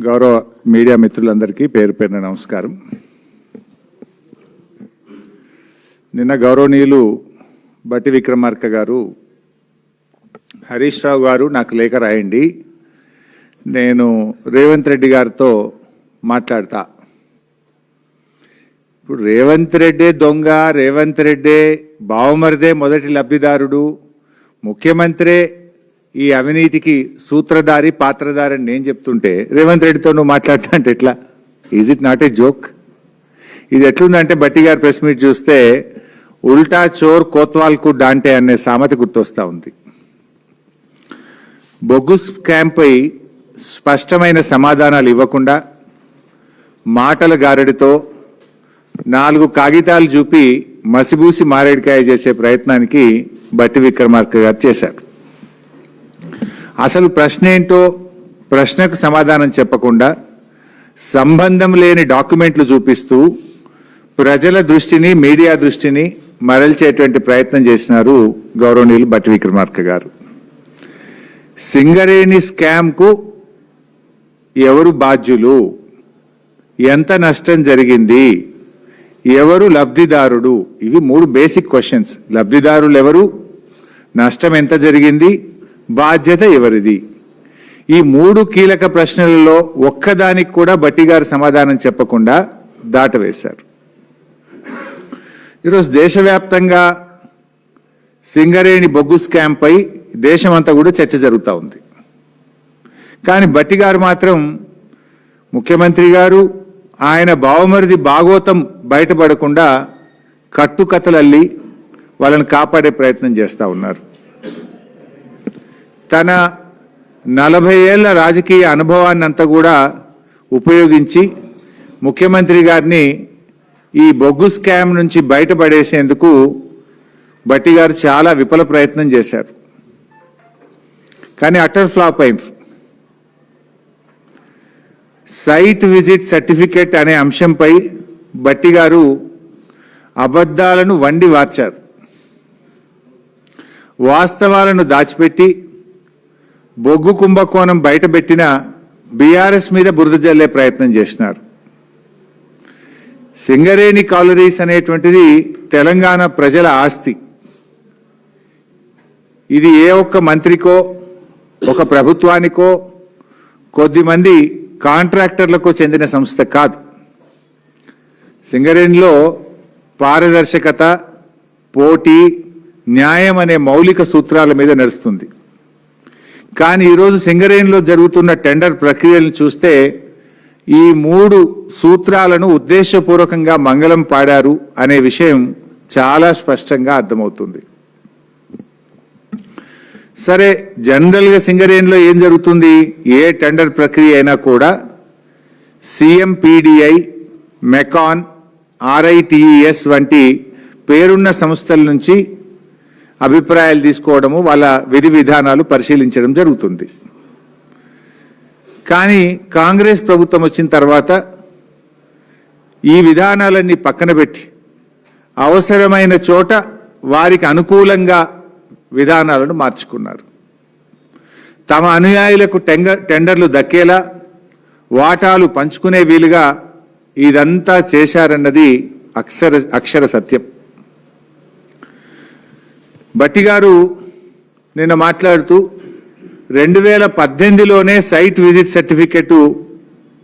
గౌరవ మీడియా మిత్రులందరికీ పేరు పేరున నమస్కారం. నిన్న గౌరవనీయులు బట్టి విక్రమార్క గారు, హరీష్ రావు గారు నాకు లేఖ రాయండి, నేను రేవంత్ రెడ్డి గారితో మాట్లాడతా. ఇప్పుడు రేవంత్ రెడ్డే దొంగ, రేవంత్ రెడ్డే బావమరిదే మొదటి లబ్ధిదారుడు, ముఖ్యమంత్రే ఈ అవినీతికి సూత్రధారి పాత్రధారి అని నేను చెప్తుంటే రేవంత్ రెడ్డితో నువ్వు మాట్లాడతా అంటే ఎట్లా? Is it not a joke? ఇది ఎట్లుందంటే బట్టి గారి ప్రెస్ మీట్ చూస్తే ఉల్టా చోర్ కోత్వాల్కు డాంటే అనే సామెత గుర్తొస్తా ఉంది. బొగ్గు స్కామ్ పై స్పష్టమైన సమాధానాలు ఇవ్వకుండా మాటల గారడితో 4 కాగితాలు చూపి మసిబూసి మారేడికాయ చేసే ప్రయత్నానికి బట్టి విక్రమార్క గారు చేశారు. అసలు ప్రశ్న ఏంటో ప్రశ్నకు సమాధానం చెప్పకుండా సంబంధం లేని డాక్యుమెంట్లు చూపిస్తూ ప్రజల దృష్టిని, మీడియా దృష్టిని మరల్చేటువంటి ప్రయత్నం చేసినారు గౌరవనీయులు బట్టి విక్రమార్క గారు. సింగరేణి స్కామ్కు ఎవరు బాధ్యులు, ఎంత నష్టం జరిగింది, ఎవరు లబ్ధిదారుడు, ఇవి 3 బేసిక్ క్వశ్చన్స్. లబ్ధిదారులు ఎవరు, నష్టం ఎంత జరిగింది, బాధ్యత ఎవరిది? ఈ 3 కీలక ప్రశ్నలలో ఒక్కదానికి కూడా బట్టి గారు సమాధానం చెప్పకుండా దాటవేశారు. ఈరోజు దేశవ్యాప్తంగా సింగరేణి బొగ్గు స్కామ్ పై దేశమంతా కూడా చర్చ జరుగుతూ ఉంది. కానీ బట్టి గారు మాత్రం, ముఖ్యమంత్రి గారు ఆయన బావమరిది భాగోతం బయటపడకుండా కట్టుకథలల్లి వాళ్ళని కాపాడే ప్రయత్నం చేస్తూ ఉన్నారు. తన 40 ఏళ్ల రాజకీయ అనుభవాన్ని అంతా కూడా ఉపయోగించి ముఖ్యమంత్రి గారిని ఈ బొగ్గు స్కామ్ నుంచి బయటపడేసేందుకు బట్టి గారు చాలా విఫల ప్రయత్నం చేశారు. కానీ అటర్ ఫ్లాప్ అయింది. సైట్ విజిట్ సర్టిఫికేట్ అనే అంశంపై బట్టి గారు అబద్ధాలను వండి వార్చారు. వాస్తవాలను దాచిపెట్టి బొగ్గు కుంభకోణం బయటపెట్టిన బీఆర్ఎస్ మీద బురద జల్లే ప్రయత్నం చేసినారు. సింగరేణి కాలరీస్ అనేటువంటిది తెలంగాణ ప్రజల ఆస్తి. ఇది ఏ ఒక్క మంత్రికో, ఒక ప్రభుత్వానికో, కొద్దిమంది కాంట్రాక్టర్లకు చెందిన సంస్థ కాదు. సింగరేణిలో పారదర్శకత, పోటీ, న్యాయం అనే మౌలిక సూత్రాల మీద నడుస్తుంది. కానీ ఈరోజు సింగరేణిలో జరుగుతున్న టెండర్ ప్రక్రియలను చూస్తే ఈ 3 సూత్రాలను ఉద్దేశపూర్వకంగా మంగళం పాడారు అనే విషయం చాలా స్పష్టంగా అర్థమవుతుంది. సరే, జనరల్గా సింగరేణిలో ఏం జరుగుతుంది? ఏ టెండర్ ప్రక్రియ అయినా కూడా సిఎంపిడిఐ, మెకాన్, ఆర్ఐటిఈఎస్ వంటి పేరున్న సంస్థల నుంచి అభిప్రాయాలు తీసుకోవడము, వాళ్ళ విధి విధానాలు పరిశీలించడం జరుగుతుంది. కానీ కాంగ్రెస్ ప్రభుత్వం వచ్చిన తర్వాత ఈ విధానాలన్నీ పక్కన పెట్టి అవసరమైన చోట వారికి అనుకూలంగా విధానాలను మార్చుకున్నారు. తమ అనుయాయులకు టెండర్లు దక్కేలా, వాటాలు పంచుకునే వీలుగా ఇదంతా చేశారన్నది అక్షర సత్యం. బట్టి గారు నిన్న మాట్లాడుతూ 2018లోనే సైట్ విజిట్ సర్టిఫికెట్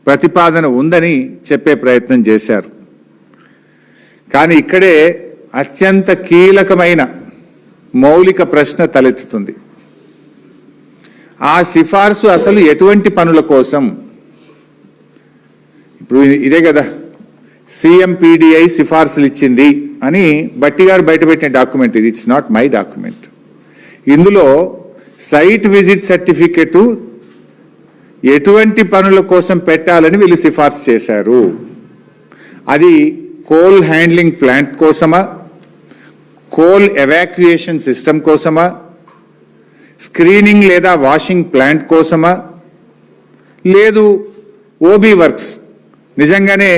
ప్రతిపాదన ఉందని చెప్పే ప్రయత్నం చేశారు. కానీ ఇక్కడే అత్యంత కీలకమైన మౌలిక ప్రశ్న తలెత్తుతుంది. ఆ సిఫార్సు అసలు ఎటువంటి పనుల కోసం? ఇప్పుడు ఇదే కదా సిఎంపిడిఐ సిఫార్సులు ఇచ్చింది అని బట్టి గారు బయటపెట్టిన డాక్యుమెంట్ ఇది. It's not my document. ఇందులో సైట్ విజిట్ సర్టిఫికెట్ ఎటువంటి పనుల కోసం పెట్టాలని వీళ్ళు సిఫార్సు చేశారు. అది కోల్ హ్యాండ్లింగ్ ప్లాంట్ కోసమా, కోల్ ఎవాక్యుయేషన్ సిస్టమ్ కోసమా, స్క్రీనింగ్ లేదా వాషింగ్ ప్లాంట్ కోసమా, లేదు ఓబీ వర్క్స్ నిజంగానే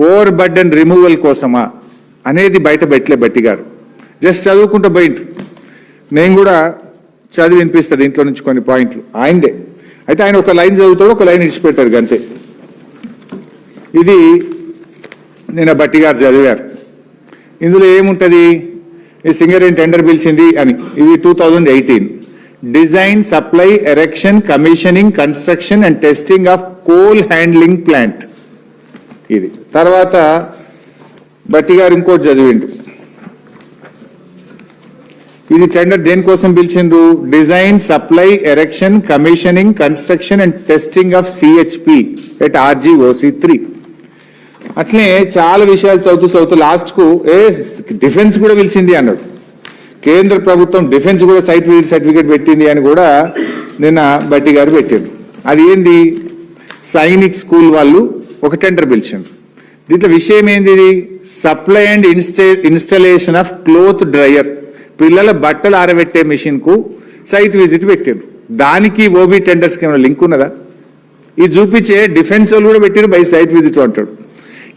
ఓవర్ బర్డెన్ రిమూవల్ కోసమా అనేది బయట పెట్టలే బట్టి గారు. జస్ట్ చదువుకుంటూ పోయింటు. నేను కూడా చదివి వినిపిస్తుంది ఇంట్లో నుంచి కొన్ని పాయింట్లు ఆయనదే. అయితే ఆయన ఒక లైన్ చదువుతాడు, ఒక లైన్ ఇడిచిపెట్టాడు అంతే. ఇది నిన్న బట్టి గారు చదివారు. ఇందులో ఏముంటుంది, ఈ సింగరేణి టెండర్ పిలిచింది అని. ఇది 2018 design, supply, erection, commissioning, construction and testing of coal handling plant. ఇది తర్వాత బట్టి గారు ఇంకోటి చదివిండు. ఇది టెండర్ దేనికోసం పిలిచిండ్రు, design, supply, erection, commissioning, construction and testing of CHP at RGOC3. అట్లే చాలా విషయాలు చదువుతూ లాస్ట్ కు డిఫెన్స్ కూడా పిలిచింది అన్నాడు. కేంద్ర ప్రభుత్వం డిఫెన్స్ కూడా సైట్ విజిట్ సర్టిఫికేట్ పెట్టింది అని కూడా నిన్న బట్టి గారు పెట్టారు. అది ఏంది, సైనిక్ స్కూల్ వాళ్ళు ఒక టెండర్ పిలిచిండ్రు. దీంట్లో విషయం ఏంది, supply and installation of cloth dryer, పిల్లల బట్టలు ఆరబెట్టే మిషన్ కు సైట్ విజిట్ పెట్టారు. దానికి ఓబీ టెండర్స్ కి ఏమైనా లింక్ ఉన్నదా? ఇది చూపించే డిఫెన్స్ వాళ్ళు కూడా పెట్టారు బై సైట్ విజిట్ అంటాడు.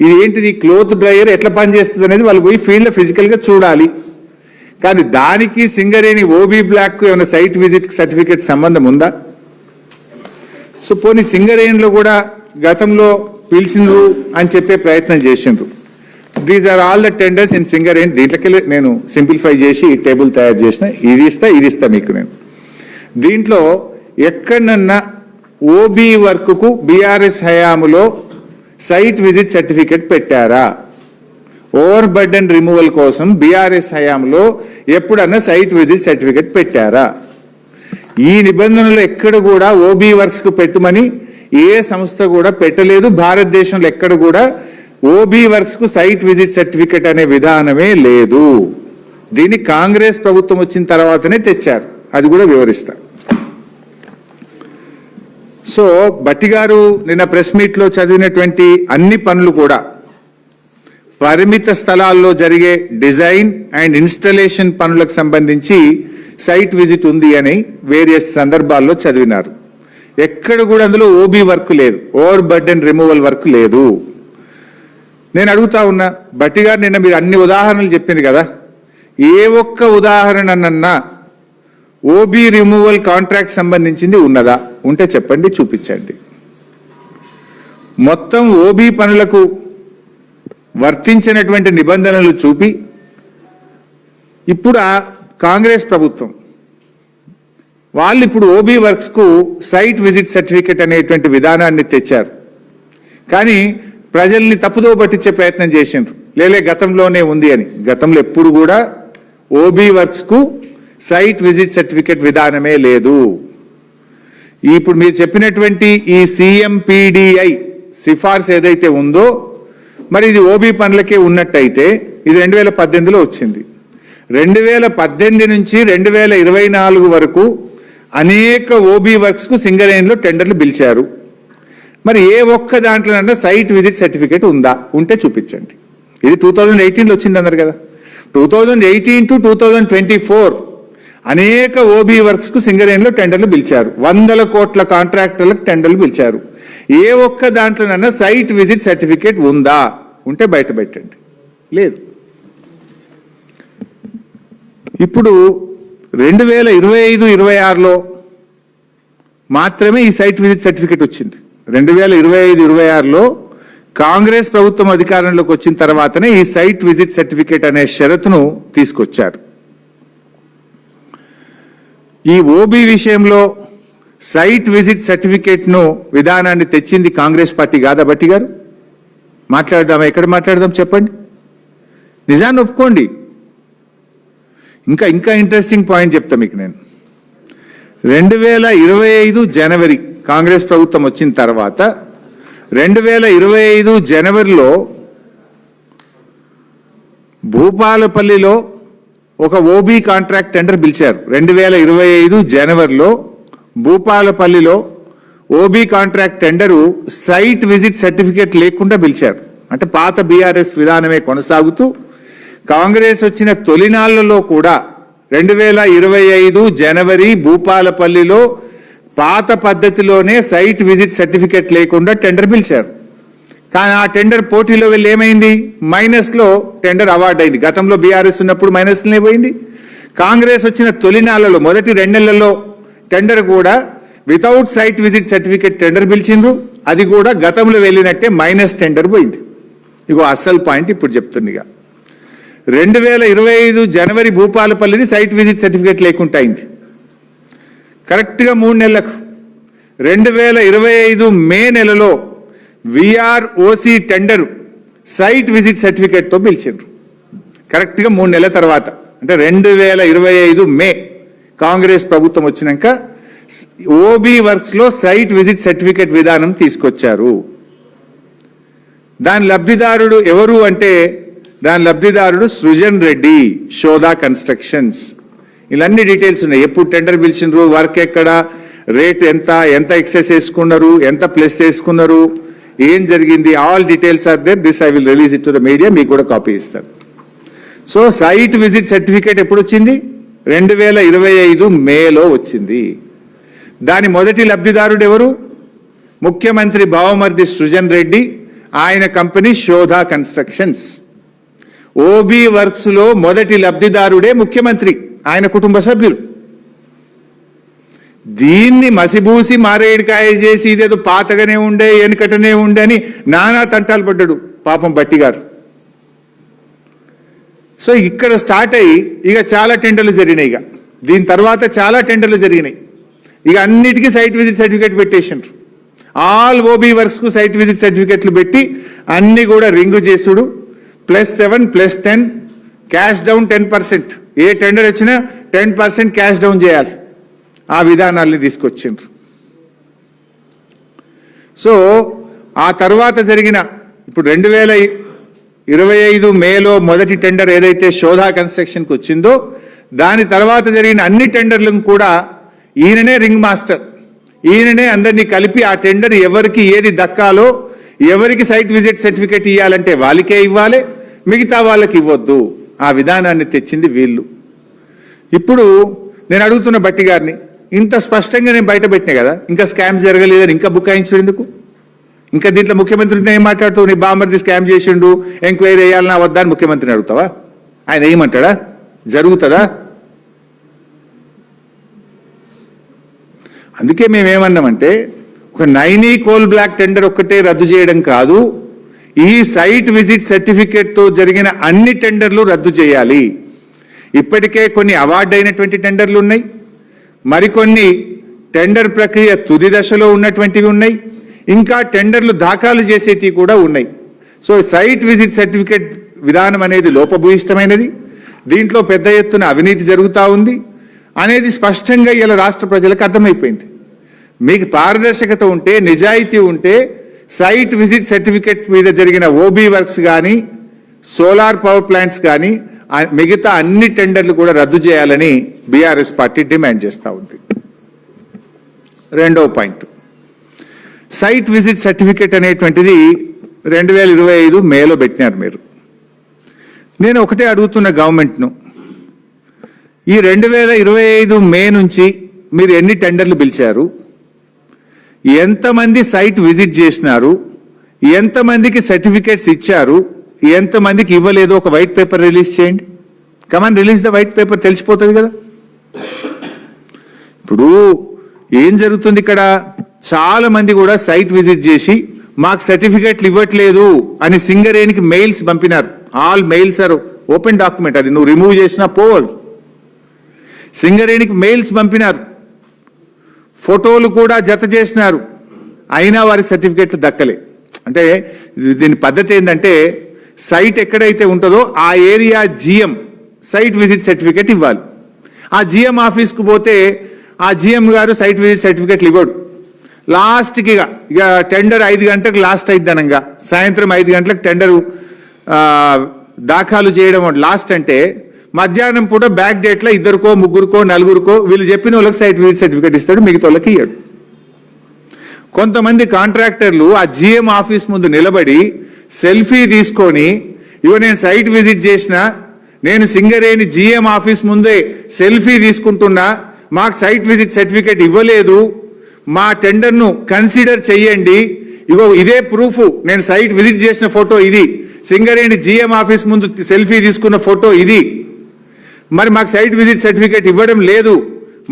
ఇది ఏంటిది, క్లోత్ డ్రయర్ ఎట్లా పనిచేస్తుంది అనేది వాళ్ళు పోయి ఫీల్డ్ లో ఫిజికల్ గా చూడాలి. కానీ దానికి సింగరేణి ఓబీ బ్లాక్ కు ఏమైనా సైట్ విజిట్ సర్టిఫికేట్ సంబంధం ఉందా? సో పోనీ సింగరేణిలో కూడా గతంలో పిలిచిండ్రు అని చెప్పే ప్రయత్నం చేసిండ్రు. These are all the tenders in Singareni. దీంట్లోకి నేను సింప్లిఫై చేసి టేబుల్ తయారు చేసిన, ఇది ఇస్తా మీకు నేను. దీంట్లో ఎక్కడన్నా ఓబీ వర్క్ కు బీఆర్ఎస్ హయాములో సైట్ విజిట్ సర్టిఫికేట్ పెట్టారా? ఓవర్ బర్డెన్ రిమూవల్ కోసం బీఆర్ఎస్ హయాంలో ఎప్పుడన్నా సైట్ విజిట్ సర్టిఫికేట్ పెట్టారా? ఈ నిబంధనలు ఎక్కడ కూడా ఓబీ వర్క్స్ కు పెట్టమని ఏ సంస్థ కూడా పెట్టలేదు. భారతదేశంలో ఎక్కడ కూడా ఓబీ వర్క్స్ కు సైట్ విజిట్ సర్టిఫికేట్ అనే విధానమే లేదు. దీన్ని కాంగ్రెస్ ప్రభుత్వం వచ్చిన తర్వాతనే తెచ్చారు. అది కూడా వివరిస్తా. సో బట్టి గారు నిన్న ప్రెస్ మీట్ లో చదివినటువంటి అన్ని పనులు కూడా పరిమిత స్థలాల్లో జరిగే డిజైన్ అండ్ ఇన్స్టలేషన్ పనులకు సంబంధించి సైట్ విజిట్ ఉంది అని వేరియస్ సందర్భాల్లో చదివినారు. ఎక్కడ కూడా అందులో ఓబీ వర్క్ లేదు, ఓవర్ బర్డెన్ రిమూవల్ వర్క్ లేదు. నేను అడుగుతా ఉన్నా, బట్టి గారు నిన్న మీరు అన్ని ఉదాహరణలు చెప్పింది కదా, ఏ ఒక్క ఉదాహరణనన్నా ఓబీ రిమూవల్ కాంట్రాక్ట్ సంబంధించింది ఉన్నదా? ఉంటే చెప్పండి, చూపించండి. మొత్తం ఓబీ పనులకు వర్తించినటువంటి నిబంధనలు చూపి ఇప్పుడు కాంగ్రెస్ ప్రభుత్వం వాళ్ళు ఇప్పుడు ఓబీ వర్క్స్ కు సైట్ విజిట్ సర్టిఫికేట్ అనేటువంటి విధానాన్ని తెచ్చారు. కానీ ప్రజల్ని తప్పుదో పట్టించే ప్రయత్నం చేసిండ్రు, లేలే గతంలోనే ఉంది అని. గతంలో ఎప్పుడు కూడా ఓబీ వర్క్స్ కు సైట్ విజిట్ సర్టిఫికేట్ విధానమే లేదు. ఇప్పుడు మీరు చెప్పినటువంటి ఈ CMPDI సిఫార్సు ఏదైతే ఉందో, మరి ఇది ఓబీ పనులకే ఉన్నట్టయితే ఇది 2018లో వచ్చింది. 2018 నుంచి 2024 వరకు అనేక ఓబీ వర్క్స్ కు సింగరేణిలో టెండర్లు పిలిచారు. మరి ఏ ఒక్క దాంట్లోనన్నా సైట్ విజిట్ సర్టిఫికేట్ ఉందా? ఉంటే చూపించండి. ఇది 2018లో వచ్చింది అన్నారు కదా. 2018 to 2024 అనేక ఓబీ వర్క్స్ కు సింగరేణిలో టెండర్లు పిలిచారు. 100 కోట్ల కాంట్రాక్టర్లకు టెండర్లు పిలిచారు. ఏ ఒక్క దాంట్లోనన్నా సైట్ విజిట్ సర్టిఫికేట్ ఉందా? ఉంటే బయట పెట్టండి. లేదు. ఇప్పుడు 2025-26లో మాత్రమే ఈ సైట్ విజిట్ సర్టిఫికేట్ వచ్చింది. 2025-26లో కాంగ్రెస్ ప్రభుత్వం అధికారంలోకి వచ్చిన తర్వాతనే ఈ సైట్ విజిట్ సర్టిఫికేట్ అనే షరతును తీసుకొచ్చారు. ఈ ఓబీ విషయంలో సైట్ విజిట్ సర్టిఫికేట్ ను విధానాన్ని తెచ్చింది కాంగ్రెస్ పార్టీ కాదా బట్టి గారు? మాట్లాడదామా? ఎక్కడ మాట్లాడదాం చెప్పండి, నిజాన్ని ఒప్పుకోండి. ఇంకా ఇంట్రెస్టింగ్ పాయింట్ చెప్తా మీకు నేను. 2025 జనవరి కాంగ్రెస్ ప్రభుత్వం వచ్చిన తర్వాత 2025 జనవరిలో భూపాలపల్లిలో ఒక ఓబీ కాంట్రాక్ట్ టెండర్ పిలిచారు. 2025 జనవరిలో భూపాలపల్లిలో OB contract tender site visit certificate లేకుండా పిలిచారు. అంటే పాత బీఆర్ఎస్ విధానమే కొనసాగుతూ కాంగ్రెస్ వచ్చిన తొలినాళ్లలో కూడా 2025 జనవరి భూపాలపల్లిలో పాత పద్ధతిలోనే సైట్ విజిట్ సర్టిఫికేట్ లేకుండా టెండర్ పిలిచారు. కానీ ఆ టెండర్ పోటీలో వెళ్ళి ఏమైంది? మైనస్ లో టెండర్ అవార్డు అయింది. గతంలో బీఆర్ఎస్ ఉన్నప్పుడు మైనస్లోనే పోయింది. కాంగ్రెస్ వచ్చిన తొలినాళ్లలో మొదటి 2 నెలల్లో టెండర్ కూడా without site visit certificate tender పిలిచిండ్రు, అది కూడా గతంలో వెళ్ళినట్టే మైనస్ టెండర్ పోయింది. ఇగో అసలు పాయింట్ ఇప్పుడు చెప్తుందిగా. 2025 జనవరి భూపాలపల్లిది సైట్ విజిట్ సర్టిఫికేట్ లేకుండా అయింది కరెక్ట్గా 3 నెలలకు. 2025 మే నెలలో విఆర్ఓసి టెండర్ సైట్ విజిట్ సర్టిఫికేట్తో పిలిచిండ్రు కరెక్ట్గా 3 నెలల తర్వాత. అంటే 2025 మే కాంగ్రెస్ ప్రభుత్వం వచ్చినాక ఓబీ వర్క్స్ లో సైట్ విజిట్ సర్టిఫికేట్ విధానం తీసుకొచ్చారు. దాని లబ్ధిదారుడు ఎవరు అంటే దాని లబ్ధిదారుడు సృజన్ రెడ్డి, శోధా కన్స్ట్రక్షన్స్. ఇలాన్ని డీటెయిల్స్ ఉన్నాయి. ఎప్పుడు టెండర్ పిలిచినారు, వర్క్ ఎక్కడ, రేట్ ఎంత, ఎంత ఎక్సెస్ వేసుకున్నారు, ఎంత ప్లస్ వేసుకున్నారు, ఏం జరిగింది, all details are there. This I will release it to the media, మీకు కూడా కాపీ ఇస్తాను. సో సైట్ విజిట్ సర్టిఫికేట్ ఎప్పుడు వచ్చింది? 2025 మేలో వచ్చింది. దాని మొదటి లబ్ధిదారుడు ఎవరు? ముఖ్యమంత్రి బావమర్ది సృజన్ రెడ్డి, ఆయన company Shodha constructions. OB works లో మొదటి లబ్ధిదారుడే ముఖ్యమంత్రి, ఆయన కుటుంబ సభ్యులు. దీన్ని మసిబూసి మారేడికాయ చేసి ఇదేదో పాతగానే ఉండే, వెనుకటనే ఉండే అని నానా తంటాలు పడ్డాడు పాపం బట్టి గారు. సో ఇక్కడ స్టార్ట్ అయ్యి ఇక చాలా టెండర్లు జరిగినాయి. ఇక దీని తర్వాత చాలా టెండర్లు జరిగినాయి. ఇక అన్నిటికీ సైట్ విజిట్ సర్టిఫికేట్ పెట్టేసిండ్రు. ఆల్ ఓబీ వర్క్స్ కు సైట్ విజిట్ సర్టిఫికేట్లు పెట్టి అన్ని కూడా రింగు చేసుడు, +7 +10 క్యాష్ డౌన్ 10%. ఏ టెండర్ వచ్చినా 10% క్యాష్ డౌన్ చేయాలి. ఆ విధానాల్ని తీసుకొచ్చిండ్రు. సో ఆ తర్వాత జరిగిన ఇప్పుడు 2025 మేలో మొదటి టెండర్ ఏదైతే శోధా కన్స్ట్రక్షన్కి వచ్చిందో దాని తర్వాత జరిగిన అన్ని టెండర్లను కూడా ఈయననే రింగ్ మాస్టర్, ఈయననే అందరినీ కలిపి ఆ టెండర్ ఎవరికి ఏది దక్కాలో, ఎవరికి సైట్ విజిట్ సర్టిఫికేట్ ఇవ్వాలంటే వాళ్ళకే ఇవ్వాలి, మిగతా వాళ్ళకి ఇవ్వద్దు. ఆ విధానాన్ని తెచ్చింది వీళ్ళు. ఇప్పుడు నేను అడుగుతున్న బట్టి గారిని, ఇంత స్పష్టంగా నేను బయట పెట్టినా కదా, ఇంకా స్కామ్ జరగలేదని ఇంకా బుకాయించడం ఎందుకు? ఇంకా దీంట్లో ముఖ్యమంత్రితో ఏం మాట్లాడుతావు? నీ బామర్ది స్కామ్ చేసిండు, ఎంక్వైరీ వేయాలన్నా వద్దా అని ముఖ్యమంత్రిని అడుగుతావా? ఆయన ఏమంటాడా? జరుగుతుందా? అందుకే మేమేమన్నామంటే ఒక నైనీ కోల్ బ్లాక్ టెండర్ ఒక్కటే రద్దు చేయడం కాదు, ఈ సైట్ విజిట్ సర్టిఫికేట్ తో జరిగిన అన్ని టెండర్లు రద్దు చేయాలి. ఇప్పటికే కొన్ని అవార్డు అయినటువంటి టెండర్లు ఉన్నాయి, మరికొన్ని టెండర్ ప్రక్రియ తుది దశలో ఉన్నటువంటివి ఉన్నాయి, ఇంకా టెండర్లు దాఖలు చేసేటివి కూడా ఉన్నాయి. సో సైట్ విజిట్ సర్టిఫికేట్ విధానం అనేది లోపభూయిష్టమైనది, దీంట్లో పెద్ద ఎత్తున అవినీతి జరుగుతూ ఉంది అనేది స్పష్టంగా ఇలా రాష్ట్ర ప్రజలకు అర్థమైపోయింది. మీకు పారదర్శకత ఉంటే, నిజాయితీ ఉంటే సైట్ విజిట్ సర్టిఫికేట్ మీద జరిగిన ఓబీ వర్క్స్ కానీ, సోలార్ పవర్ ప్లాంట్స్ కానీ మిగతా అన్ని టెండర్లు కూడా రద్దు చేయాలని బీఆర్ఎస్ పార్టీ డిమాండ్ చేస్తూ ఉంది. రెండవ పాయింట్, సైట్ విజిట్ సర్టిఫికేట్ అనేటువంటిది 2025 మేలో పెట్టినారు మీరు. నేను ఒకటే అడుగుతున్న గవర్నమెంట్ను, ఈ 2025 మే నుంచి మీరు ఎన్ని టెండర్లు పిలిచారు, ఎంతమంది సైట్ విజిట్ చేసినారు, ఎంతమందికి సర్టిఫికేట్స్ ఇచ్చారు, ఎంతమందికి ఇవ్వలేదు, ఒక వైట్ పేపర్ రిలీజ్ చేయండి. కమాన్, రిలీజ్ ద వైట్ పేపర్, తెలిసిపోతుంది కదా. ఇప్పుడు ఏం జరుగుతుంది ఇక్కడ, చాలా మంది కూడా సైట్ విజిట్ చేసి మాకు సర్టిఫికేట్లు ఇవ్వట్లేదు అని సింగరేణికి మెయిల్స్ పంపినారు. All mails are open document, అది నువ్వు రిమూవ్ చేసినా పోవాలి. సింగరేణికి మెయిల్స్ పంపినారు, ఫోటోలు కూడా జత చేసినారు, అయినా వారికి సర్టిఫికేట్లు దక్కలే. అంటే దీని పద్ధతి ఏంటంటే, సైట్ ఎక్కడైతే ఉంటుందో ఆ area GM site visit certificate ఇవ్వాలి. ఆ జిఎం ఆఫీస్కు పోతే ఆ జిఎం గారు సైట్ విజిట్ సర్టిఫికేట్లు ఇవ్వడు. లాస్ట్కి ఇక టెండర్ 5 గంటలకు లాస్ట్ అయిద్దనంగా, సాయంత్రం 5 గంటలకు టెండర్ దాఖలు చేయడం లాస్ట్ అంటే, మధ్యాహ్నం పూట బ్యాక్ డేట్లో 2కో 3కో 4కో వీళ్ళు చెప్పిన వాళ్ళకి సైట్ విజిట్ సర్టిఫికేట్ ఇస్తాడు, మిగతా వాళ్ళకి ఇయ్యాడు. కొంతమంది కాంట్రాక్టర్లు ఆ జిఎం ఆఫీస్ ముందు నిలబడి సెల్ఫీ తీసుకొని, ఇగో నేను సైట్ విజిట్ చేసిన, నేను సింగరేణి జిఎం ఆఫీస్ ముందే సెల్ఫీ తీసుకుంటున్నా, మాకు సైట్ విజిట్ సర్టిఫికేట్ ఇవ్వలేదు, మా టెండర్ను కన్సిడర్ చెయ్యండి, ఇగో ఇదే ప్రూఫ్, నేను సైట్ విజిట్ చేసిన ఫోటో ఇది, సింగరేణి జిఎం ఆఫీస్ ముందు సెల్ఫీ తీసుకున్న ఫోటో ఇది, మరి మాకు సైట్ విజిట్ సర్టిఫికేట్ ఇవ్వడం లేదు,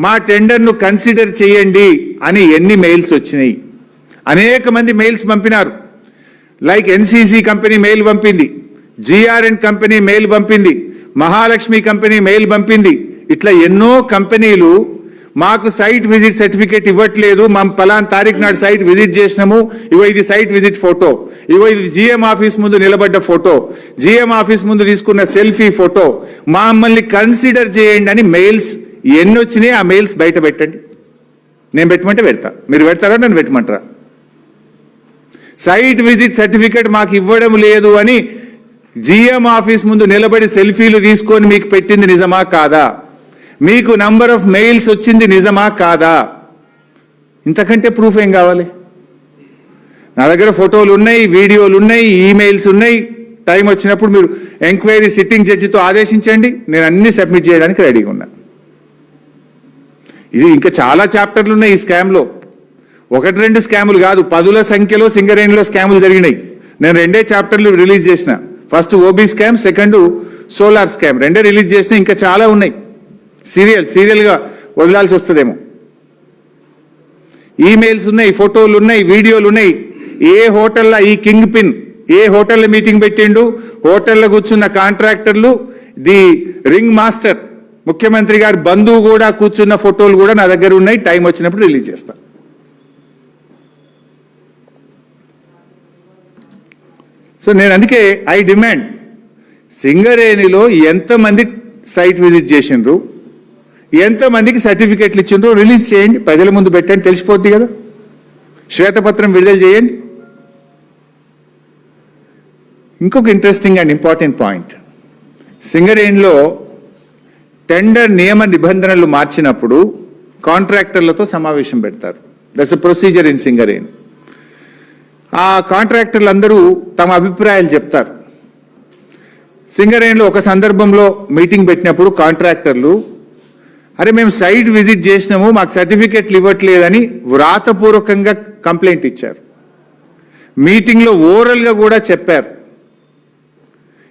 మా టెండర్ను కన్సిడర్ చేయండి అని ఎన్ని మెయిల్స్ వచ్చినాయి? అనేక మంది మెయిల్స్ పంపినారు. లైక్ ఎన్సీసీ కంపెనీ మెయిల్ పంపింది, జిఆర్ఎన్ కంపెనీ మెయిల్ పంపింది, మహాలక్ష్మి కంపెనీ మెయిల్ పంపింది. ఇట్లా ఎన్నో కంపెనీలు మాకు సైట్ విజిట్ సర్టిఫికేట్ ఇవ్వట్లేదు, మేము పలానా తారీఖు నాడు సైట్ విజిట్ చేసినాము, ఇగో ఇది సైట్ విజిట్ ఫోటో, ఇగో ఇది జిఎం ఆఫీస్ ముందు నిలబడ్డ ఫోటో, జిఎం ఆఫీస్ ముందు తీసుకున్న సెల్ఫీ ఫోటో, మమ్మల్ని కన్సిడర్ చేయండి అని మెయిల్స్ ఎన్ని వచ్చినాయి? ఆ మెయిల్స్ బయట పెట్టండి. నేను పెట్టమంటే పెడతా, మీరు పెడతారా నన్ను పెట్టమంటారా? సైట్ విజిట్ సర్టిఫికేట్ మాకు ఇవ్వడం లేదు అని జిఎం ఆఫీస్ ముందు నిలబడి సెల్ఫీలు తీసుకొని మీకు పెట్టింది నిజమా కాదా? మీకు నంబర్ ఆఫ్ మెయిల్స్ వచ్చింది నిజమా కాదా? ఇంతకంటే ప్రూఫ్ ఏం కావాలి? నా దగ్గర ఫోటోలు ఉన్నాయి, వీడియోలు ఉన్నాయి, ఈమెయిల్స్ ఉన్నాయి. టైం వచ్చినప్పుడు మీరు ఎంక్వైరీ సిట్టింగ్ జడ్జితో ఆదేశించండి, నేను అన్ని సబ్మిట్ చేయడానికి రెడీగా ఉన్నా. ఇది ఇంకా చాలా చాప్టర్లు ఉన్నాయి ఈ స్కామ్లో. 1-2 స్కాములు కాదు, 10ల సంఖ్యలో సింగరేణిలో స్కాములు జరిగినాయి. నేను 2 చాప్టర్లు రిలీజ్ చేసిన. First OB scam, second solar scam, 2 release చేసిన. ఇంకా చాలా ఉన్నాయి. సీరియల్గా వదలాల్సి వస్తుందేమో. ఈమెయిల్స్ ఉన్నాయి, ఫోటోలు ఉన్నాయి, వీడియోలు ఉన్నాయి. ఏ హోటల్లో ఈ కింగ్ పిన్ ఏ హోటల్లో మీటింగ్ పెట్టిండు, హోటల్లో కూర్చున్న కాంట్రాక్టర్లు, ది రింగ్ మాస్టర్, ముఖ్యమంత్రి గారి బంధువు కూడా కూర్చున్న ఫోటోలు కూడా నా దగ్గర ఉన్నాయి. టైం వచ్చినప్పుడు రిలీజ్ చేస్తా. సో నేను అందుకే ఐ డిమాండ్, సింగరేణిలో ఎంతమంది సైట్ విజిట్ చేసిండ్రు, ఎంతమందికి సర్టిఫికెట్లు ఇచ్చిండ్రో రిలీజ్ చేయండి, ప్రజల ముందు పెట్టండి, తెలిసిపోద్ది కదా. శ్వేతపత్రం విడుదల చేయండి. ఇంకొక ఇంట్రెస్టింగ్ అండ్ ఇంపార్టెంట్ పాయింట్, సింగరేణిలో టెండర్ నియమ నిబంధనలు మార్చినప్పుడు కాంట్రాక్టర్లతో సమావేశం పెడతారు. That's a procedure in Singareni. ఆ కాంట్రాక్టర్లు అందరూ తమ అభిప్రాయాలు చెప్తారు. సింగరేణిలో ఒక సందర్భంలో మీటింగ్ పెట్టినప్పుడు కాంట్రాక్టర్లు, అరే మేము సైట్ విజిట్ చేసినాము, మాకు సర్టిఫికెట్లు ఇవ్వట్లేదని వ్రాతపూర్వకంగా కంప్లైంట్ ఇచ్చారు. మీటింగ్లో ఓరల్గా కూడా చెప్పారు.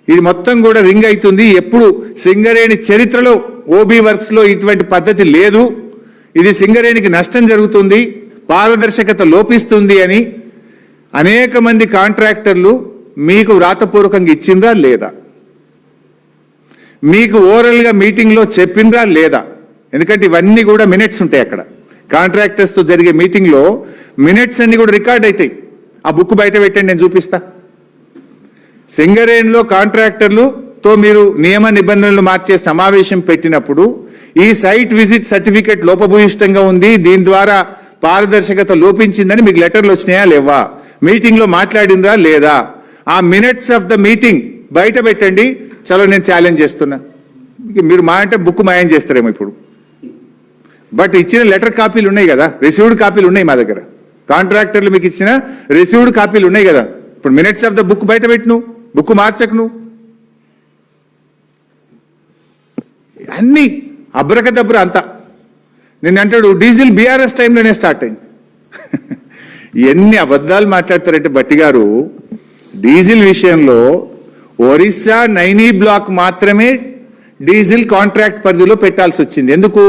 ఇది మొత్తం కూడా రింగ్ అవుతుంది. ఎప్పుడు సింగరేణి చరిత్రలో ఓబీ వర్క్స్లో ఇటువంటి పద్ధతి లేదు, ఇది సింగరేణికి నష్టం జరుగుతుంది, పారదర్శకత లోపిస్తుంది అని అనేక మంది కాంట్రాక్టర్లు మీకు వ్రాతపూర్వకంగా ఇచ్చిండ్రా లేదా? మీకు ఓరల్గా మీటింగ్లో చెప్పిండ్రా లేదా? ఎందుకంటే ఇవన్నీ కూడా మినిట్స్ ఉంటాయి అక్కడ. కాంట్రాక్టర్స్తో జరిగే మీటింగ్లో మినిట్స్ అన్ని కూడా రికార్డ్ అవుతాయి. ఆ బుక్ బయట పెట్టండి, నేను చూపిస్తా. సింగరేణిలో కాంట్రాక్టర్లుతో మీరు నియమ నిబంధనలు మార్చే సమావేశం పెట్టినప్పుడు ఈ సైట్ విజిట్ సర్టిఫికెట్ లోపభూయిష్టంగా ఉంది, దీని ద్వారా పారదర్శకత లోపించిందని మీకు లెటర్లు వచ్చినాయా లేవా? మీటింగ్లో మాట్లాడిందా లేదా? ఆ మినిట్స్ ఆఫ్ ద మీటింగ్ బయట పెట్టండి. చలో, నేను ఛాలెంజ్ చేస్తున్నా. మీరు మా అంటే బుక్ మాయం చేస్తారేమో ఇప్పుడు. బట్ ఇచ్చిన లెటర్ కాపీలు ఉన్నాయి కదా, రిసీవ్డ్ కాపీలు ఉన్నాయి మా దగ్గర. కాంట్రాక్టర్లు మీకు ఇచ్చిన రిసీవ్డ్ కాపీలు ఉన్నాయి కదా. ఇప్పుడు మినిట్స్ ఆఫ్ ద బుక్ బయట పెట్టు, బుక్ మార్చకు. అన్ని అబ్రకదబ్ర అంతా. నేను అంటాడు డీజిల్ బీఆర్ఎస్ టైంలోనే స్టార్ట్ అయింది. ఎన్ని అబద్ధాలు మాట్లాడతారంటే భట్టి గారు, డీజిల్ విషయంలో ఒరిస్సా నైనీ బ్లాక్ మాత్రమే డీజిల్ కాంట్రాక్ట్ పరిధిలో పెట్టాల్సి వచ్చింది. ఎందుకు?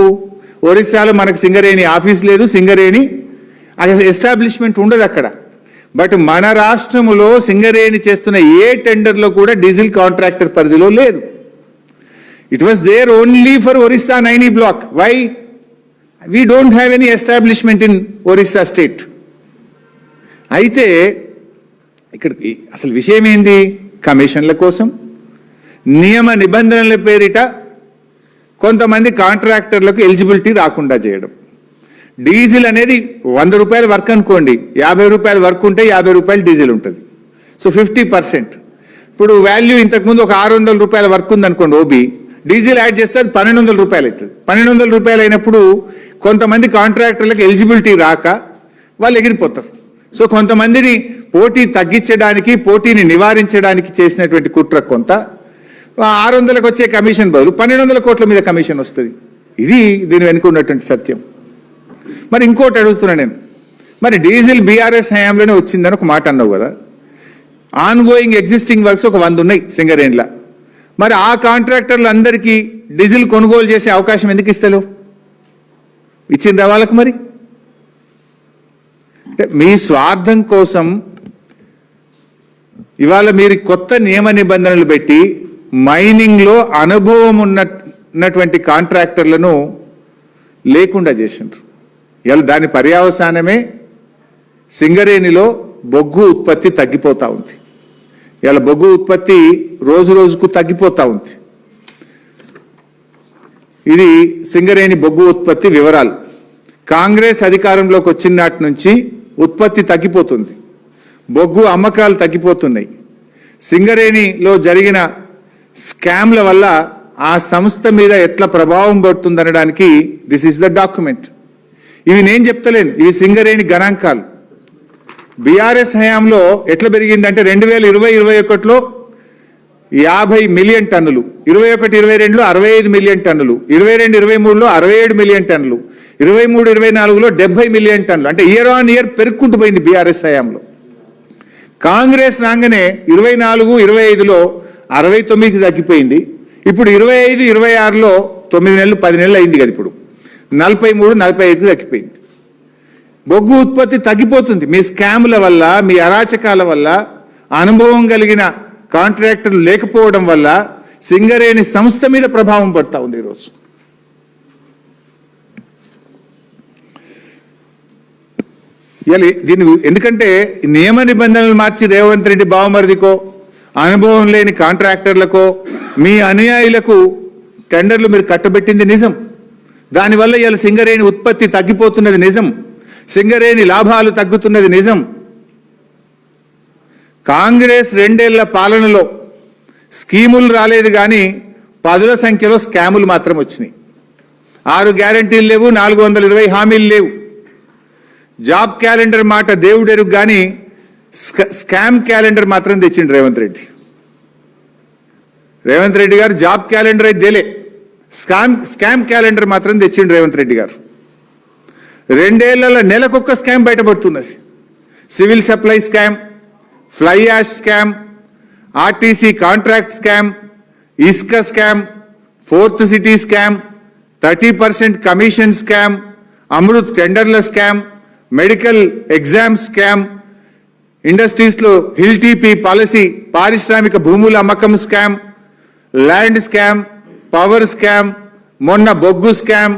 ఒరిస్సాలో మనకు సింగరేణి ఆఫీస్ లేదు, సింగరేణి ఎస్టాబ్లిష్మెంట్ ఉండదు అక్కడ. బట్ మన రాష్ట్రంలో సింగరేణి చేస్తున్న ఏ టెండర్లో కూడా డీజిల్ కాంట్రాక్టర్ పరిధిలో లేదు. It was there only for Orissa Naini block. Why? We don't have any establishment in Orissa state. అయితే ఇక్కడ అసలు విషయం ఏంది? కమిషన్ల కోసం, నియమ నిబంధనల పేరిట కొంతమంది కాంట్రాక్టర్లకు ఎలిజిబిలిటీ రాకుండా చేయడం. డీజిల్ అనేది 100 రూపాయల వర్క్ అనుకోండి, 50 రూపాయల వర్క్ ఉంటే 50 రూపాయలు డీజిల్ ఉంటుంది. సో 50%. ఇప్పుడు వాల్యూ ఇంతకుముందు ఒక 600 రూపాయల వర్క్ ఉందనుకోండి ఓబీ, డీజిల్ యాడ్ చేస్తే 1200 రూపాయలు అవుతుంది. 1200 రూపాయలు అయినప్పుడు కొంతమంది కాంట్రాక్టర్లకు ఎలిజిబిలిటీ రాక వాళ్ళు ఎగిరిపోతారు. సో కొంతమందిని పోటీ తగ్గించడానికి, పోటీని నివారించడానికి చేసినటువంటి కుట్ర కొంత. 600లకు వచ్చే కమిషన్ బదులు 1200 కోట్ల మీద కమిషన్ వస్తుంది. ఇది దీని వెనుక ఉన్నటువంటి సత్యం. మరి ఇంకోటి అడుగుతున్నా నేను, మరి డీజిల్ బీఆర్ఎస్ హయాంలోనే వచ్చిందని ఒక మాట అన్నావు కదా. ఆన్ గోయింగ్ ఎగ్జిస్టింగ్ వర్క్స్ ఒక 100 ఉన్నాయి సింగరేణిలో. మరి ఆ కాంట్రాక్టర్లు అందరికీ డీజిల్ కొనుగోలు చేసే అవకాశం ఎందుకు ఇస్తలేవు? ఇచ్చిండ్రా వాళ్ళకు మరి? అంటే మీ స్వార్థం కోసం ఇవాళ మీరు కొత్త నియమ నిబంధనలు పెట్టి మైనింగ్లో అనుభవం ఉన్నటువంటి కాంట్రాక్టర్లను లేకుండా చేసిండ్రు. ఇవాళ దాని పర్యవసానమే సింగరేణిలో బొగ్గు ఉత్పత్తి తగ్గిపోతూ ఉంది. ఇవాళ బొగ్గు ఉత్పత్తి రోజు రోజుకు తగ్గిపోతూ ఉంది. ఇది సింగరేణి బొగ్గు ఉత్పత్తి వివరాలు. కాంగ్రెస్ అధికారంలోకి వచ్చిన నాటి నుంచి ఉత్పత్తి తగ్గిపోతుంది, బొగ్గు అమ్మకాలు తగ్గిపోతున్నాయి. సింగరేణిలో జరిగిన స్కామ్ల వల్ల ఆ సంస్థ మీద ఎట్లా ప్రభావం పడుతుందనడానికి దిస్ ఇస్ ద డాక్యుమెంట్. ఇవి నేను చెప్తలేను, ఇవి సింగరేణి గణాంకాలు. బీఆర్ఎస్ హయాంలో ఎట్లా పెరిగిందంటే 2020-21లో 50 మిలియన్ టన్నులు, 21-22లో 65 మిలియన్ టన్నులు, 22-23లో 67 మిలియన్ టన్నులు, 23-24లో 70 మిలియన్ టన్నులు. అంటే ఇయర్ ఆన్ ఇయర్ పెరుక్కుంటూ పోయింది బీఆర్ఎస్ హయాంలో. కాంగ్రెస్ రాగానే 24-25లో 69కి తగ్గిపోయింది. ఇప్పుడు 25-26లో 9 నెలలు 10 నెలలు అయింది కదా, ఇప్పుడు 43-45కి తగ్గిపోయింది. బొగ్గు ఉత్పత్తి తగ్గిపోతుంది మీ స్కాముల వల్ల, మీ అరాచకాల వల్ల, అనుభవం కలిగిన కాంట్రాక్టర్లు లేకపోవడం వల్ల సింగరేణి సంస్థ మీద ప్రభావం పడతా ఉంది ఈరోజు. దీన్ని ఎందుకంటే నియమ నిబంధనలు మార్చి రేవంత్ రెడ్డి బావమరిదికో, అనుభవం లేని కాంట్రాక్టర్లకో, మీ అనుయాయులకు టెండర్లు మీరు కట్టబెట్టింది నిజం. దానివల్ల ఇవాళ సింగరేణి ఉత్పత్తి తగ్గిపోతున్నది నిజం, సింగరేణి లాభాలు తగ్గుతున్నది నిజం. కాంగ్రెస్ 2 ఏళ్ల పాలనలో స్కీములు రాలేదు కానీ పదుల సంఖ్యలో స్కాములు మాత్రం వచ్చినాయి. 6 గ్యారంటీలు లేవు, 420 హామీలు లేవు. జాబ్ క్యాలెండర్ మాట దేవుడెరుగు కానీ స్కామ్ క్యాలెండర్ మాత్రం తెచ్చిండు రేవంత్ రెడ్డి. రేవంత్ రెడ్డి గారు జాబ్ క్యాలెండర్ అయితే దేలే, స్కామ్ క్యాలెండర్ మాత్రం తెచ్చిండు రేవంత్ రెడ్డి గారు. 2 ఏళ్లలో నెలకొక్క స్కామ్ బయటపడుతున్నది. Civil supply scam, fly ash scam, RTC contract scam, ఇసుక scam, 4th city scam, 30% commission scam, Amrit టెండర్ల స్కామ్, మెడికల్ ఎగ్జామ్ స్కామ్, ఇండస్ట్రీస్లో హిల్ టీపీ పాలసీ, పారిశ్రామిక భూముల అమ్మకం scam, land scam, power scam, మొన్న బొగ్గు స్కామ్,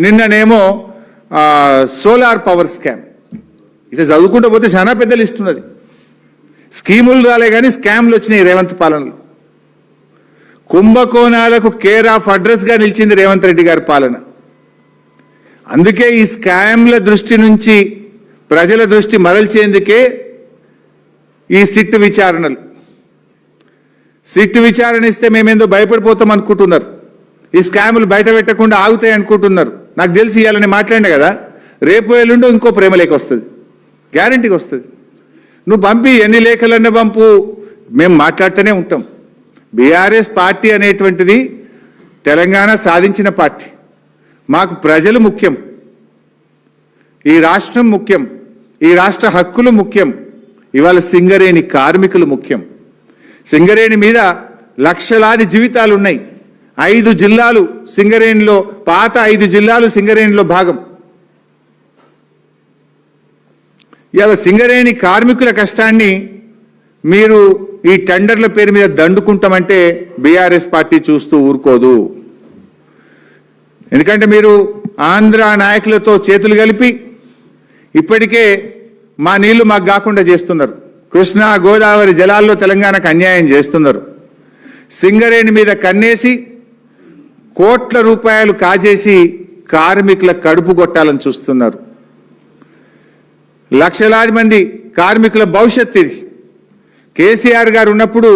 నిన్ననేమో సోలార్ పవర్ స్కామ్. ఇట్లా చదువుకుంటూ పోతే చాలా పెద్ద లిస్ట్ ఉన్నది. స్కీములు రాలే కానీ స్కామ్లు వచ్చినాయి రేవంత్ పాలనలో. కుంభకోణాలకు కేర్ ఆఫ్ అడ్రస్గా నిలిచింది రేవంత్ రెడ్డి గారి పాలన. అందుకే ఈ స్కామ్ల దృష్టి నుంచి ప్రజల దృష్టి మరల్చేందుకే ఈ సిట్ విచారణలు. సిట్ విచారణ ఇస్తే మేమేందో భయపడిపోతాం అనుకుంటున్నారు, ఈ స్కాములు బయట పెట్టకుండా ఆగుతాయి అనుకుంటున్నారు. నాకు తెలిసి ఇవ్వాలని మాట్లాడినా కదా, రేపు ఎల్లుండో ఇంకో ప్రేమలేఖ వస్తుంది, గ్యారంటీగా వస్తుంది. నువ్వు పంపి ఎన్ని లేఖలన్నా పంపు, మేము మాట్లాడుతూనే ఉంటాం. బీఆర్ఎస్ పార్టీ అనేటువంటిది తెలంగాణ సాధించిన పార్టీ. మాకు ప్రజలు ముఖ్యం, ఈ రాష్ట్రం ముఖ్యం, ఈ రాష్ట్ర హక్కులు ముఖ్యం. ఇవాళ సింగరేణి కార్మికులు ముఖ్యం. సింగరేణి మీద లక్షలాది జీవితాలు ఉన్నాయి. 5 జిల్లాలు సింగరేణిలో, పాత 5 జిల్లాలు సింగరేణిలో భాగం. ఇవాళ సింగరేణి కార్మికుల కష్టాన్ని మీరు ఈ టెండర్ల పేరు మీద దండుకుంటామంటే బీఆర్ఎస్ పార్టీ చూస్తూ ఊరుకోదు. ఎందుకంటే మీరు ఆంధ్ర నాయకులతో చేతులు కలిపి ఇప్పటికే మా నీళ్లు మాకు కాకుండా చేస్తున్నారు. కృష్ణా గోదావరి జలాల్లో తెలంగాణకు అన్యాయం చేస్తున్నారు. సింగరేణి మీద కన్నేసి కోట్ల రూపాయలు కాజేసి కార్మికుల కడుపు కొట్టాలని చూస్తున్నారు. లక్షలాది మంది కార్మికుల భవిష్యత్తు ఇది. కేసీఆర్ గారు ఉన్నప్పుడు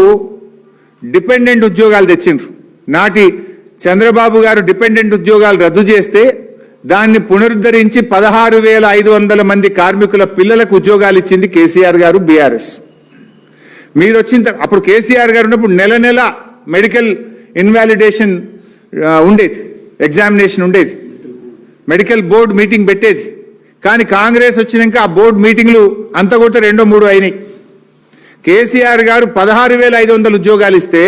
డిపెండెంట్ ఉద్యోగాలు తెచ్చిండ్రు. నాటి చంద్రబాబు గారు డిపెండెంట్ ఉద్యోగాలు రద్దు చేస్తే దాన్ని పునరుద్ధరించి 16,500 మంది కార్మికుల పిల్లలకు ఉద్యోగాలు ఇచ్చింది కేసీఆర్ గారు, బీఆర్ఎస్. మీరు వచ్చిన అప్పుడు కేసీఆర్ గారు ఉన్నప్పుడు నెల నెల మెడికల్ ఇన్వాలిడేషన్ ఉండేది, ఎగ్జామినేషన్ ఉండేది, మెడికల్ బోర్డు మీటింగ్ పెట్టేది. కానీ కాంగ్రెస్ వచ్చినాక ఆ బోర్డు మీటింగ్లు అంత కూడా 2-3 అయినాయి. కేసీఆర్ గారు 16,500 ఉద్యోగాలు ఇస్తే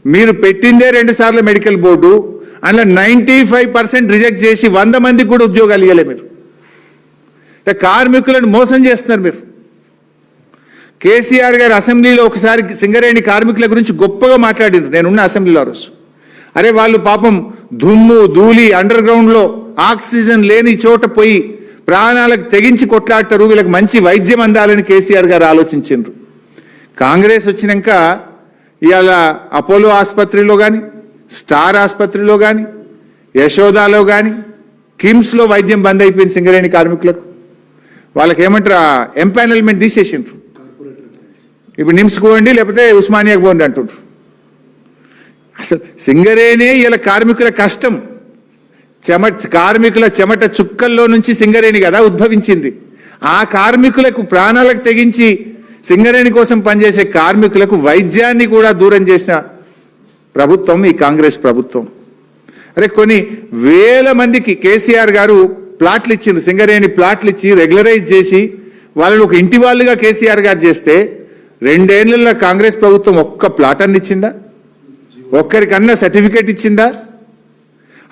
మీరు పెట్టిందే 2 సార్లు మెడికల్ బోర్డు, అందులో 95% రిజెక్ట్ చేసి 100 మందికి కూడా ఉద్యోగాలు ఇవ్వలే మీరు. కార్మికులను మోసం చేస్తున్నారు మీరు. కేసీఆర్ గారు అసెంబ్లీలో ఒకసారి సింగరేణి కార్మికుల గురించి గొప్పగా మాట్లాడింది, నేనున్న అసెంబ్లీలో ఆ రోజు. అరే వాళ్ళు పాపం దుమ్ము ధూళి అండర్ గ్రౌండ్లో ఆక్సిజన్ లేని చోట పోయి ప్రాణాలకు తెగించి కొట్లాడతారు, వీళ్ళకి మంచి వైద్యం అందాలని కేసీఆర్ గారు ఆలోచించారు. కాంగ్రెస్ వచ్చినాక ఇవాళ అపోలో ఆసుపత్రిలో కానీ, స్టార్ ఆసుపత్రిలో కానీ, యశోదాలో కానీ, కిమ్స్లో వైద్యం బంద్ అయిపోయింది సింగరేణి కార్మికులకు. వాళ్ళకి ఏమంటారు, ఎంపానల్మెంట్ తీసేసిండ్రు. ఇప్పుడు నిమ్స్కు పోండి లేకపోతే ఉస్మానియాకు పోండి అంటుండ్రు. అసలు సింగరేణి ఇలా కార్మికుల కష్టం, కార్మికుల చెమట చుక్కల్లో నుంచి సింగరేణి కదా ఉద్భవించింది. ఆ కార్మికులకు ప్రాణాలకు తెగించి సింగరేణి కోసం పనిచేసే కార్మికులకు వైద్యాన్ని కూడా దూరం చేసిన ప్రభుత్వం ఈ కాంగ్రెస్ ప్రభుత్వం. అరే కొన్ని వేల మందికి కేసీఆర్ గారు ప్లాట్లు ఇచ్చింది, సింగరేణి ప్లాట్లు ఇచ్చి రెగ్యులరైజ్ చేసి వాళ్ళని ఒక ఇంటి వాళ్ళుగా కేసీఆర్ గారు చేస్తే 2 ఏళ్లలో కాంగ్రెస్ ప్రభుత్వం ఒక్క ప్లాట్ అన్ని ఇచ్చిందా? ఒక్కరికన్నా సర్టిఫికేట్ ఇచ్చిందా?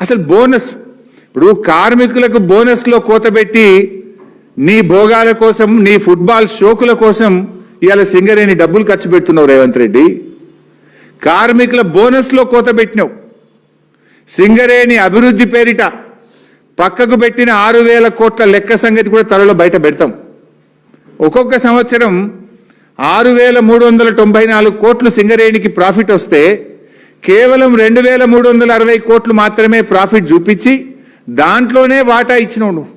అసలు బోనస్, ఇప్పుడు కార్మికులకు బోనస్లో కోతబెట్టి నీ భోగాల కోసం, నీ ఫుట్బాల్ షోకుల కోసం ఇవాళ సింగరేణి డబ్బులు ఖర్చు పెడుతున్నావు రేవంత్ రెడ్డి. కార్మికుల బోనస్లో కోతబెట్టినావు. సింగరేణి అభివృద్ధి పేరిట పక్కకు పెట్టిన 6,000 కోట్ల లెక్క సంగతి కూడా త్వరలో బయట పెడతాం. ఒక్కొక్క సంవత్సరం 6,394 కోట్లు సింగరేణికి ప్రాఫిట్ వస్తే కేవలం 2,360 కోట్లు మాత్రమే ప్రాఫిట్ చూపించి దాంట్లోనే వాటా ఇచ్చినావు నువ్వు.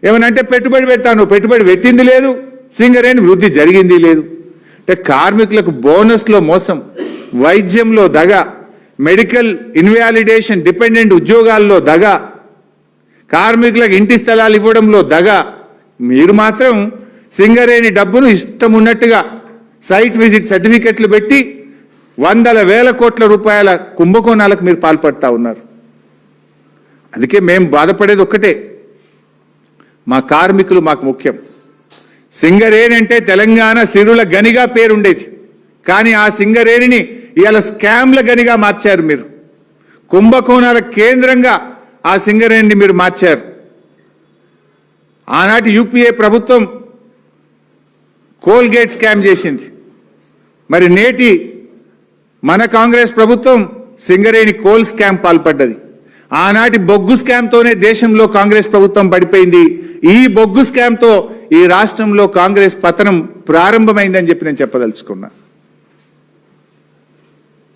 ఏమనంటే పెట్టుబడి పెట్టాను, పెట్టుబడి పెట్టింది లేదు, సింగరేణి వృద్ధి జరిగింది లేదు. అంటే కార్మికులకు బోనస్లో మోసం, వైద్యంలో దగ, మెడికల్ ఇన్వాలిడేషన్ డిపెండెంట్ ఉద్యోగాల్లో దగ, కార్మికులకు ఇంటి స్థలాలు ఇవ్వడంలో దగ. మీరు మాత్రం సింగరేణి డబ్బును ఇష్టం ఉన్నట్టుగా సైట్ విజిట్ సర్టిఫికెట్లు పెట్టి 100,000 కోట్ల రూపాయల కుంభకోణాలకు మీరు పాల్పడతా ఉన్నారు. అందుకే మేము బాధపడేది ఒక్కటే, మా కార్మికులు మాకు ముఖ్యం. సింగరేణి అంటే తెలంగాణ సిరుల గనిగా పేరుండేది, కానీ ఆ సింగరేణిని ఇవాళ స్కామ్ల గనిగా మార్చారు మీరు. కుంభకోణాల కేంద్రంగా ఆ సింగరేణిని మీరు మార్చారు. ఆనాటి యూపీఏ ప్రభుత్వం కోల్గేట్ స్కామ్ చేసింది, మరి నేటి మన కాంగ్రెస్ ప్రభుత్వం సింగరేణి కోల్ స్కామ్ పాల్పడ్డది. ఆనాటి బొగ్గు స్కామ్తోనే దేశంలో కాంగ్రెస్ ప్రభుత్వం పడిపోయింది. ఈ బొగ్గు స్కామ్తో ఈ రాష్ట్రంలో కాంగ్రెస్ పతనం ప్రారంభమైందని చెప్పి నేను చెప్పదలుచుకున్నా.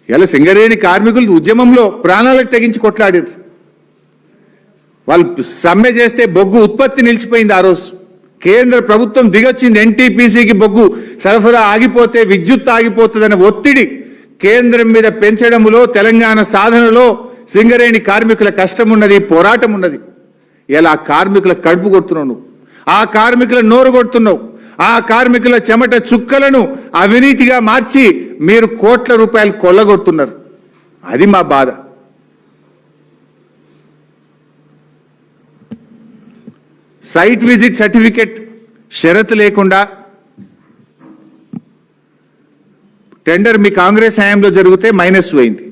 ఇలా సింగరేణి కార్మికులు ఉద్యమంలో ప్రాణాలకు తెగించి కొట్లాడారు. వాళ్ళు సమ్మె చేస్తే బొగ్గు ఉత్పత్తి నిలిచిపోయింది. ఆ రోజు కేంద్ర ప్రభుత్వం దిగొచ్చింది, ఎన్టీపీసీకి బొగ్గు సరఫరా ఆగిపోతే విద్యుత్ ఆగిపోతుందనే ఒత్తిడి కేంద్రం మీద పెంచడంలో, తెలంగాణ సాధనలో సింగరేణి కార్మికుల కష్టం ఉన్నది, పోరాటం ఉన్నది. ఇలా ఆ కార్మికుల కడుపు కొడుతున్నావు నువ్వు, ఆ కార్మికుల నోరు కొడుతున్నావు, ఆ కార్మికుల చెమట చుక్కలను అవినీతిగా మార్చి మీరు కోట్ల రూపాయలు కొల్లగొడుతున్నారు. అది మా బాధ. సైట్ విజిట్ సర్టిఫికెట్ షరతు లేకుండా టెండర్ మీ కాంగ్రెస్ హయాంలో జరిగితే మైనస్ పోయింది.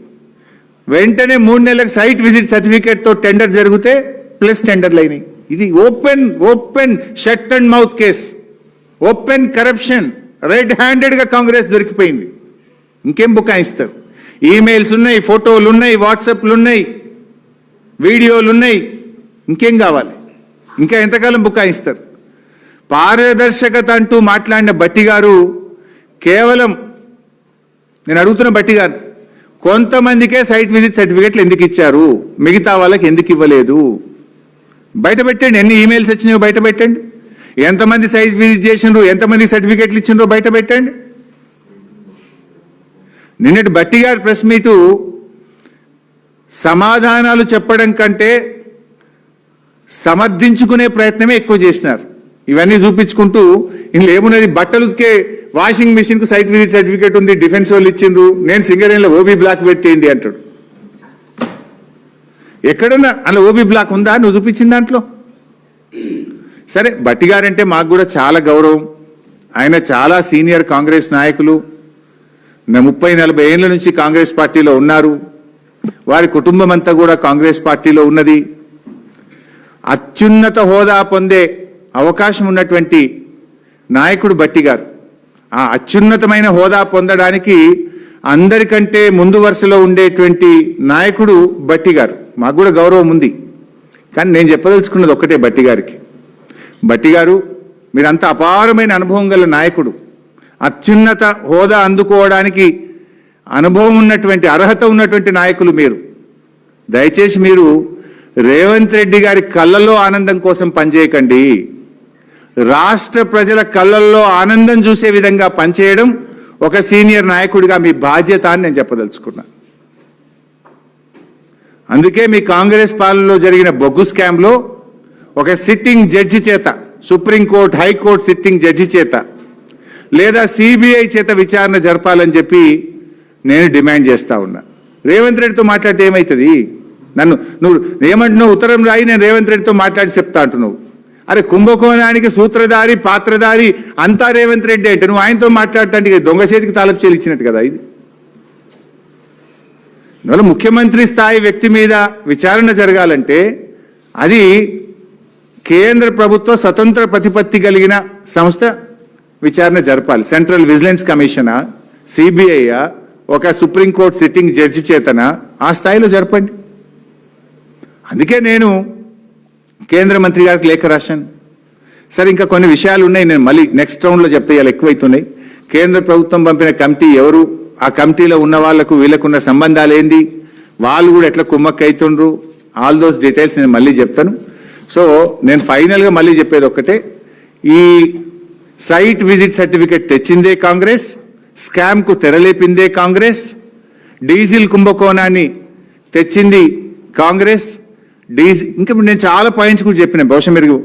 వెంటనే 3 నెలలకు సైట్ విజిట్ సర్టిఫికేట్తో టెండర్ జరిగితే ప్లస్ టెండర్లు అయినాయి. ఇది open shut and mouth case, open corruption. Red హ్యాండెడ్గా కాంగ్రెస్ దొరికిపోయింది. ఇంకేం బుకాయిస్తారు? ఈమెయిల్స్ ఉన్నాయి, ఫోటోలు ఉన్నాయి, వాట్సాప్లు ఉన్నాయి, వీడియోలు ఉన్నాయి, ఇంకేం కావాలి? ఇంకా ఎంతకాలం బుకాయిస్తారు? పారదర్శకత అంటూ మాట్లాడిన భట్టి గారు కేవలం, నేను అడుగుతున్న భట్టి గారు, కొంతమందికే సైట్ విజిట్ సర్టిఫికెట్లు ఎందుకు ఇచ్చారు, మిగతా వాళ్ళకి ఎందుకు ఇవ్వలేదు? బయట పెట్టండి. ఎన్ని ఈమెయిల్స్ వచ్చినాయో బయట పెట్టండి. ఎంతమంది సైట్ విజిట్ చేసినారో, ఎంతమంది సర్టిఫికెట్లు ఇచ్చినారో బయట పెట్టండి. నిన్నటి భట్టి గారి ప్రెస్ మీటు సమాధానాలు చెప్పడం కంటే సమర్థించుకునే ప్రయత్నమే ఎక్కువ చేసినారు. ఇవన్నీ చూపించుకుంటూ ఇందులో ఏమున్నది, బట్టలు ఉతికే వాషింగ్ మిషన్కు సైట్ విజిట్ సర్టిఫికేట్ ఉంది, డిఫెన్స్ వాళ్ళు ఇచ్చిండ్రు, నేను సింగరేణిలో ఓబీ బ్లాక్ పెట్టేయండి అంటాడు. ఎక్కడున్నా అలా ఓబీ బ్లాక్ ఉందా నువ్వు చూపించిన దాంట్లో? సరే, భట్టి గారంటే మాకు కూడా చాలా గౌరవం. ఆయన చాలా సీనియర్ కాంగ్రెస్ నాయకులు. 30-40 ఏళ్ల నుంచి కాంగ్రెస్ పార్టీలో ఉన్నారు. వారి కుటుంబం అంతా కూడా కాంగ్రెస్ పార్టీలో ఉన్నది. అత్యున్నత హోదా పొందే అవకాశం ఉన్నటువంటి నాయకుడు భట్టి గారు. ఆ అత్యున్నతమైన హోదా పొందడానికి అందరికంటే ముందు వరుసలో ఉండేటువంటి నాయకుడు భట్టి గారు. మాకు కూడా గౌరవం ఉంది. కానీ నేను చెప్పదలుచుకున్నది ఒక్కటే భట్టి గారికి, భట్టి గారు మీరంతా అపారమైన అనుభవం గల నాయకుడు. అత్యున్నత హోదా అందుకోవడానికి అనుభవం ఉన్నటువంటి, అర్హత ఉన్నటువంటి నాయకులు మీరు. దయచేసి మీరు రేవంత్ రెడ్డి గారి కళ్ళల్లో ఆనందం కోసం పనిచేయకండి. రాష్ట్ర ప్రజల కళ్ళల్లో ఆనందం చూసే విధంగా పనిచేయడం ఒక సీనియర్ నాయకుడిగా మీ బాధ్యత అని నేను చెప్పదలుచుకున్నా. అందుకే మీ కాంగ్రెస్ పాలనలో జరిగిన బొగ్గు స్కామ్లో ఒక సిట్టింగ్ జడ్జి చేత, సుప్రీంకోర్టు, హైకోర్టు సిట్టింగ్ జడ్జి చేత లేదా సిబిఐ చేత విచారణ జరపాలని చెప్పి నేను డిమాండ్ చేస్తా ఉన్నా. రేవంత్ రెడ్డితో మాట్లాడితే ఏమవుతుంది? నువ్వు ఏమంటున్నావు? ఉత్తరం రాయి, నేను రేవంత్ రెడ్డితో మాట్లాడి చెప్తా అంటున్నావు. అరే కుంభకోణానికి సూత్రధారి, పాత్రధారి అంతా రేవంత్ రెడ్డి అంటే నువ్వు ఆయనతో మాట్లాడటానికి దొంగ చేతికి తాలపు చేలు ఇచ్చినట్టు కదా ఇది. అందువల్ల ముఖ్యమంత్రి స్థాయి వ్యక్తి మీద విచారణ జరగాలంటే అది కేంద్ర ప్రభుత్వ స్వతంత్ర ప్రతిపత్తి కలిగిన సంస్థ విచారణ జరపాలి. సెంట్రల్ విజిలెన్స్ కమిషనా, సిబిఐయా, ఒక సుప్రీంకోర్టు సిట్టింగ్ జడ్జి చేతనా, ఆ స్థాయిలో జరపండి. అందుకే నేను కేంద్ర మంత్రి గారికి లేఖ రాశాను. సరే, ఇంకా కొన్ని విషయాలు ఉన్నాయి, నేను మళ్ళీ నెక్స్ట్ రౌండ్లో చెప్తే ఇలా ఎక్కువైతున్నాయి. కేంద్ర ప్రభుత్వం పంపిన కమిటీ ఎవరు, ఆ కమిటీలో ఉన్న వాళ్లకు వీళ్ళకున్న సంబంధాలు ఏంది, వాళ్ళు కూడా ఎట్లా కుమ్మక్కైతుండ్రు, ఆల్ దోస్ డీటెయిల్స్ నేను మళ్ళీ చెప్తాను. సో నేను ఫైనల్గా మళ్ళీ చెప్పేది ఒక్కటే, ఈ సైట్ విజిట్ సర్టిఫికెట్ తెచ్చిందే కాంగ్రెస్, స్కామ్కు తెరలేపిందే కాంగ్రెస్, డీజిల్ కుంభకోణాన్ని తెచ్చింది కాంగ్రెస్, ఇంకా నేను చాలా పాయింట్స్ కూడా చెప్పిన, బహుశా మీరు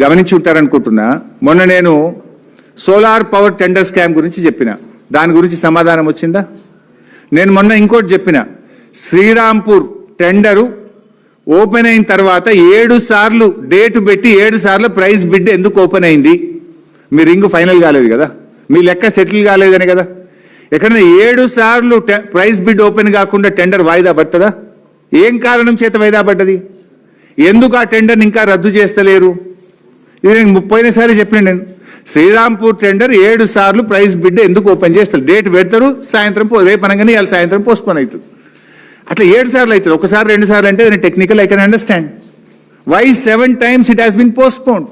గమనించి ఉంటారనుకుంటున్నా. మొన్న నేను సోలార్ పవర్ టెండర్ స్కామ్ గురించి చెప్పిన, దాని గురించి సమాధానం వచ్చిందా? నేను మొన్న ఇంకోటి చెప్పిన, శ్రీరాంపూర్ టెండరు ఓపెన్ అయిన తర్వాత 7 సార్లు డేట్ పెట్టి 7 సార్లు ప్రైస్ బిడ్ ఎందుకు ఓపెన్ అయింది? మీ రింగ్ ఫైనల్ కాలేదు కదా, మీ లెక్క సెటిల్ కాలేదని కదా. ఎక్కడైనా 7 సార్లు ప్రైస్ బిడ్ ఓపెన్ కాకుండా టెండర్ వాయిదా పడుతుందా? ఏం కారణం చేత వాయిదా పడ్డది? ఎందుకు ఆ టెండర్ని ఇంకా రద్దు చేస్తలేరు? ఇది నేను 30 సార్లు చెప్పిన. నేను శ్రీరాంపూర్ టెండర్ 7 సార్లు ప్రైస్ బిడ్ ఎందుకు ఓపెన్ చేస్తారు? డేట్ పెడతారు, సాయంత్రం రేపు అనగానే ఇవాళ సాయంత్రం పోస్ట్పోన్ అవుతుంది. అట్లా 7 సార్లు అవుతుంది. ఒకసారి 2 సార్లు అంటే technical I can understand. Why 7 times it has been postponed?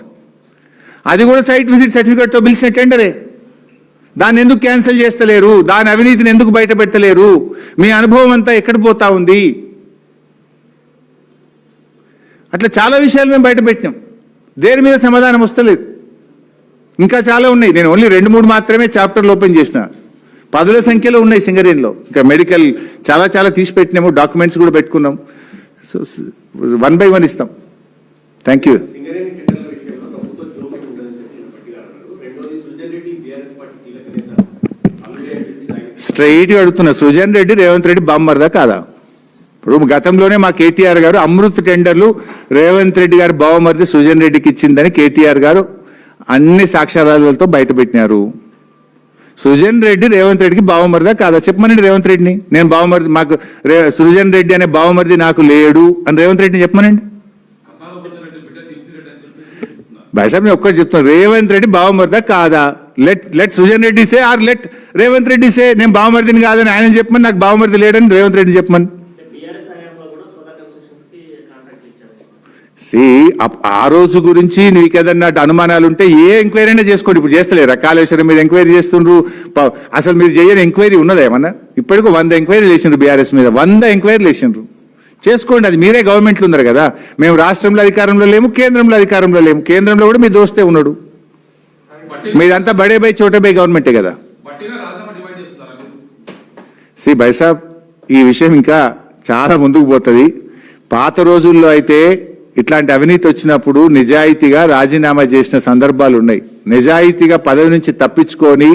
అది కూడా సైట్ విజిట్ సర్టిఫికేట్తో పిలిచిన టెండరే. దాన్ని ఎందుకు క్యాన్సిల్ చేస్తలేరు? దాని అవినీతిని ఎందుకు బయట పెట్టలేరు? మీ అనుభవం అంతా ఎక్కడ పోతా ఉంది? అట్లా చాలా విషయాలు మేము బయట పెట్టినాం, దేని మీద సమాధానం వస్తలేదు. ఇంకా చాలా ఉన్నాయి. నేను ఓన్లీ 2-3 మాత్రమే చాప్టర్లు ఓపెన్ చేసిన, 10ల సంఖ్యలో ఉన్నాయి సింగరేణిలో. ఇంకా మెడికల్ చాలా చాలా తీసి పెట్టినాము, డాక్యుమెంట్స్ కూడా పెట్టుకున్నాం. సో 1 by 1 ఇస్తాం. Thank you. స్ట్రైట్గా అడుగుతున్నా, సుజన్ రెడ్డి రేవంత్ రెడ్డి బామ్మర్దా కాదా? ఇప్పుడు గతంలోనే మా కేటీఆర్ గారు అమృత్ టెండర్లు రేవంత్ రెడ్డి గారు బావమరిది సుజన్ రెడ్డికి ఇచ్చిందని కేటీఆర్ గారు అన్ని సాక్ష్యాధారాలతో బయటపెట్టినారు. సుజన్ రెడ్డి రేవంత్ రెడ్డికి బావమరిదా కాదా చెప్పమనండి. రేవంత్ రెడ్డిని నేను బావమరిది, మాకు సుజన్ రెడ్డి అనే బావమరిది నాకు లేడు అని రేవంత్ రెడ్డిని చెప్పమనండి. భాయ్సాబ్ నేను ఒక్కటి చెప్తున్నాను, రేవంత్ రెడ్డి బావమరిదా కాదా? Let Sujan Reddy say or let Revanth Reddy say నేను బావమరిదిని కాదని ఆయన చెప్పమని, నాకు బావమరిది లేడని రేవంత్ రెడ్డి చెప్పమని. ఆ రోజు గురించి నీకేదన్నా అనుమానాలు ఉంటే ఏ ఎంక్వైరీ అయినా చేసుకోండి. ఇప్పుడు చేస్తలేరు, కాళేశ్వరం మీద ఎంక్వైరీ చేస్తుండ్రు. అసలు మీరు చేయని ఎంక్వైరీ ఉన్నదా ఏమన్నా? ఇప్పటికీ 100 ఎంక్వైరీ చేసిండ్రు, బీఆర్ఎస్ మీద 100 ఎంక్వైరీలు చేసిండ్రు. చేసుకోండి, అది మీరే గవర్నమెంట్లో ఉన్నారు కదా. మేము రాష్ట్రంలో అధికారంలో లేము, కేంద్రంలో అధికారంలో లేము. కేంద్రంలో కూడా మీ దోస్తే ఉన్నాడు. మీదంతా బడే బై చోటే బై గవర్నమెంటే కదా. భాయ్సాబ్ ఈ విషయం ఇంకా చాలా ముందుకు పోతుంది. పాత రోజుల్లో అయితే ఇట్లాంటి అవినీతి వచ్చినప్పుడు నిజాయితీగా రాజీనామా చేసిన సందర్భాలు ఉన్నాయి. నిజాయితీగా పదవి నుంచి తప్పించుకొని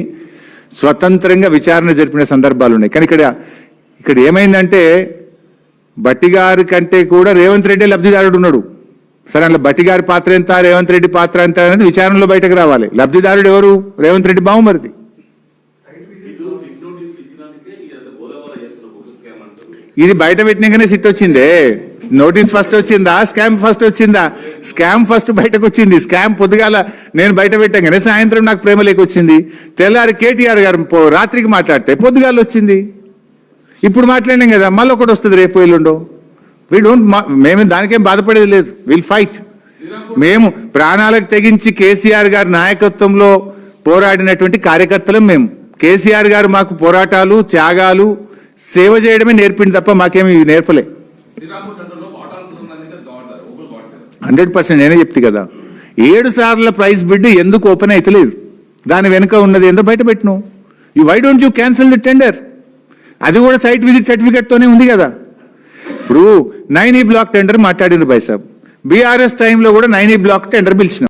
స్వతంత్రంగా విచారణ జరిపిన సందర్భాలు ఉన్నాయి. కానీ ఇక్కడ ఏమైందంటే భట్టి గారి కంటే కూడా రేవంత్ రెడ్డి లబ్ధిదారుడు ఉన్నాడు. సరే, అందులో భట్టి గారి పాత్ర ఎంత, రేవంత్ రెడ్డి పాత్ర ఎంత అనేది విచారణలో బయటకు రావాలి. లబ్ధిదారుడు ఎవరు? రేవంత్ రెడ్డి బావమరిది. ఇది బయట పెట్టినాకనే సిట్ వచ్చిందే. నోటీస్ ఫస్ట్ వచ్చిందా, స్కామ్ ఫస్ట్ వచ్చిందా? స్కామ్ ఫస్ట్ బయటకు వచ్చింది. స్కామ్ పొద్దుగాల నేను బయట పెట్టాగానే సాయంత్రం నాకు ప్రేమ లేక వచ్చింది. తెల్లారి కేటీఆర్ గారు రాత్రికి మాట్లాడితే పొద్దుగాల వచ్చింది. ఇప్పుడు మాట్లాడినాం కదా, మళ్ళీ ఒకటి వస్తుంది రేపు ఎల్లుండో. మేము దానికేం బాధపడేది లేదు. Will fight. మేము ప్రాణాలకు తెగించి కేసీఆర్ గారి నాయకత్వంలో పోరాడినటువంటి కార్యకర్తలం మేము. కేసీఆర్ గారు మాకు పోరాటాలు, త్యాగాలు, సేవ చేయడమే నేర్పింది తప్ప మాకేమి నేర్పలే. 100% నేనే చెప్తే కదా, 7 సార్ల ప్రైస్ బిడ్ ఎందుకు ఓపెన్ అవుతలేదు, దాని వెనుక ఉన్నది ఏందో బయట పెట్టిను. Why don't you cancel the tender? అది కూడా సైట్ విజిట్ సర్టిఫికెట్ తోనే ఉంది కదా. ఇప్పుడు 9E బ్లాక్ టెండర్ మాట్లాడింది బై సాబ్. బీఆర్ఎస్ టైంలో కూడా 9E బ్లాక్ టెండర్ పిలిచిన.